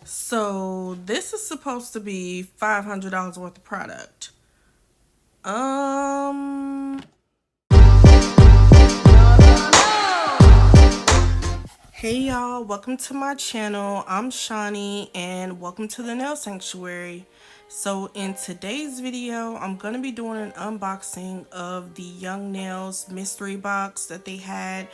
So this is supposed to be $500 worth of product. Um, hey y'all, welcome to my channel. I'm Shawnee and welcome to the Nail Sanctuary. So in today's video, I'm going to be doing an unboxing of the Young Nails mystery box that they had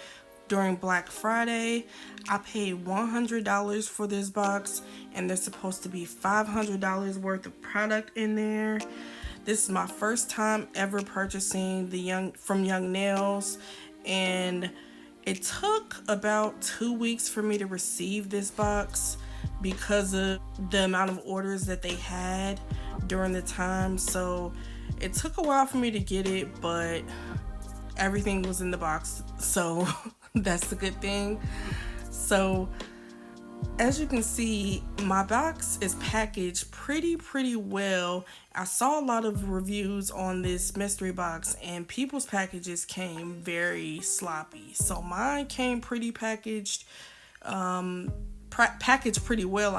during Black Friday. I paid $100 for this box and there's supposed to be $500 worth of product in there. This is my first time ever purchasing from Young Nails, and it took about 2 weeks for me to receive this box because of the amount of orders that they had during the time. So it took a while for me to get it, but everything was in the box, so that's the good thing. So as you can see, my box is packaged pretty well. I saw a lot of reviews on this mystery box and people's packages came very sloppy. So mine came pretty packaged, packaged pretty well,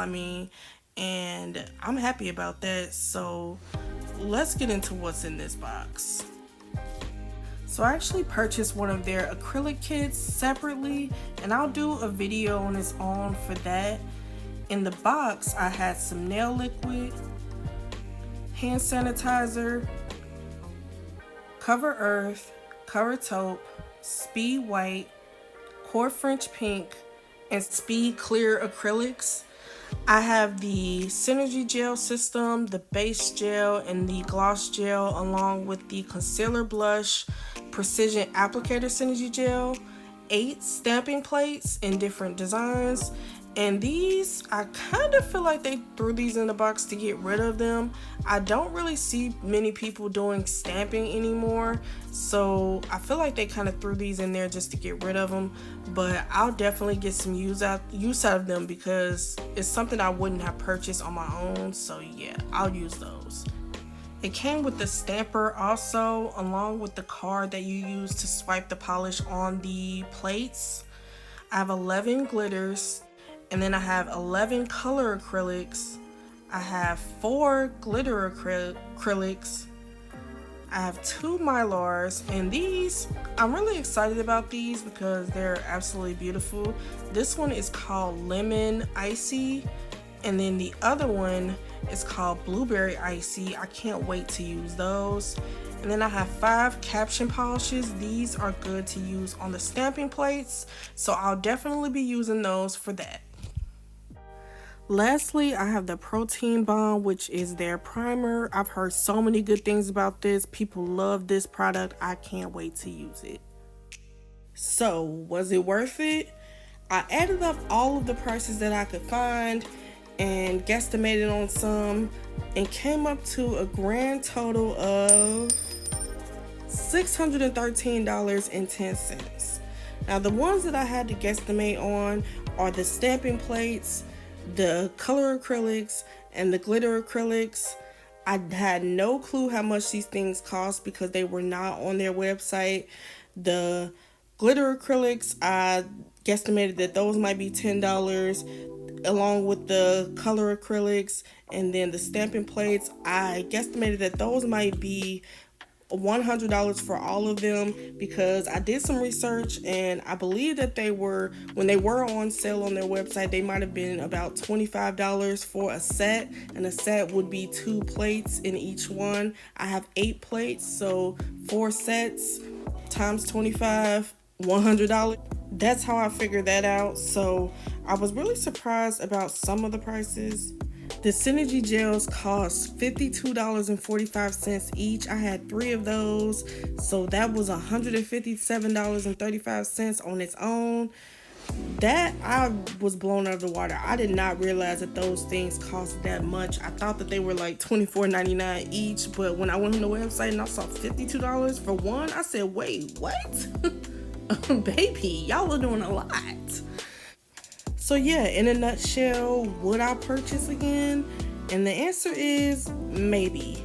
and I'm happy about that. So let's get into what's in this box. So I actually purchased one of their acrylic kits separately, and I'll do a video on its own for that. In the box, I had some nail liquid, hand sanitizer, Cover Earth, Cover Taupe, Speed White, Core French Pink, and Speed Clear acrylics. I have the Synergy Gel system, the base gel, and the gloss gel, along with the concealer blush, precision applicator Synergy Gel, 8 stamping plates in different designs. And these, I kind of feel like they threw these in the box to get rid of them. I don't really see many people doing stamping anymore, so I feel like they kind of threw these in there just to get rid of them. But I'll definitely get some use out of them because it's something I wouldn't have purchased on my own. So yeah, I'll use those. It came with the stamper also, along with the card that you use to swipe the polish on the plates. I have 11 glitters, and then I have 11 color acrylics. I have 4 glitter acrylics. I have 2 Mylars, and these, I'm really excited about these because they're absolutely beautiful. This one is called Lemon Icy, and then the other one is called Blueberry Icy. I can't wait to use those. And then I have 5 caption polishes. These are good to use on the stamping plates, so I'll definitely be using those for that. Lastly, I have the Protein Balm, which is their primer. I've heard so many good things about this. People love this product. I can't wait to use it. So, was it worth it? I added up all of the prices that I could find and guesstimated on some and came up to a grand total of $613.10. Now, the ones that I had to guesstimate on are the stamping plates, the color acrylics, and the glitter acrylics. I had no clue how much these things cost because they were not on their website. The glitter acrylics, I guesstimated that those might be $10 along with the color acrylics, and then the stamping plates, I guesstimated that those might be $100 for all of them because I did some research and I believe that when they were on sale on their website, they might have been about $25 for a set, and a set would be 2 plates in each one. I have 8 plates, so 4 sets times 25, $100. That's how I figured that out. So I was really surprised about some of the prices. The Synergy gels cost $52.45 each. I had 3 of those, so that was $157.35 on its own. That, I was blown out of the water. I did not realize that those things cost that much. I thought that they were like $24.99 each, but when I went on the website and I saw $52 for one, I said, wait, what? Baby, y'all are doing a lot. So yeah, in a nutshell, would I purchase again? And the answer is maybe.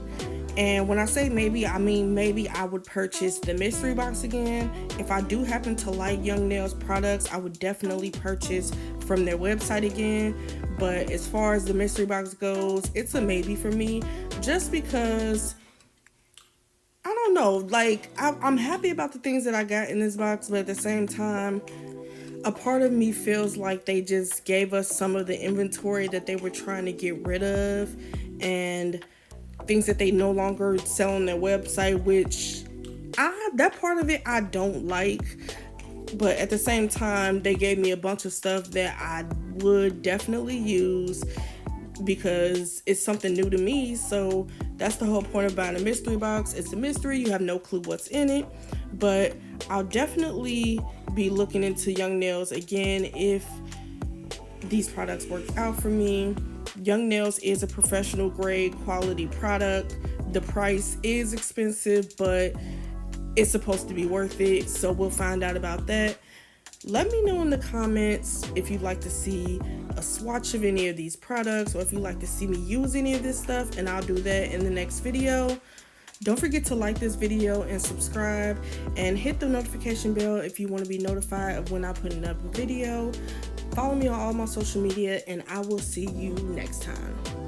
And when I say maybe, I mean maybe I would purchase the mystery box again. If I do happen to like Young Nails products, I would definitely purchase from their website again. But as far as the mystery box goes, it's a maybe for me, just because I don't know. Like, I'm happy about the things that I got in this box, but at the same time, a part of me feels like they just gave us some of the inventory that they were trying to get rid of, and things that they no longer sell on their website, which that part of it I don't like. But at the same time, they gave me a bunch of stuff that I would definitely use because it's something new to me. So that's the whole point of buying a mystery box. It's a mystery, you have no clue what's in it. But I'll definitely be looking into Young Nails again if these products work out for me. Young Nails is a professional grade quality product. The price is expensive, but it's supposed to be worth it. So we'll find out about that. Let me know in the comments if you'd like to see a swatch of any of these products, or if you'd like to see me use any of this stuff, and I'll do that in the next video. Don't forget to like this video and subscribe, and hit the notification bell if you want to be notified of when I put another video. Follow me on all my social media, and I will see you next time.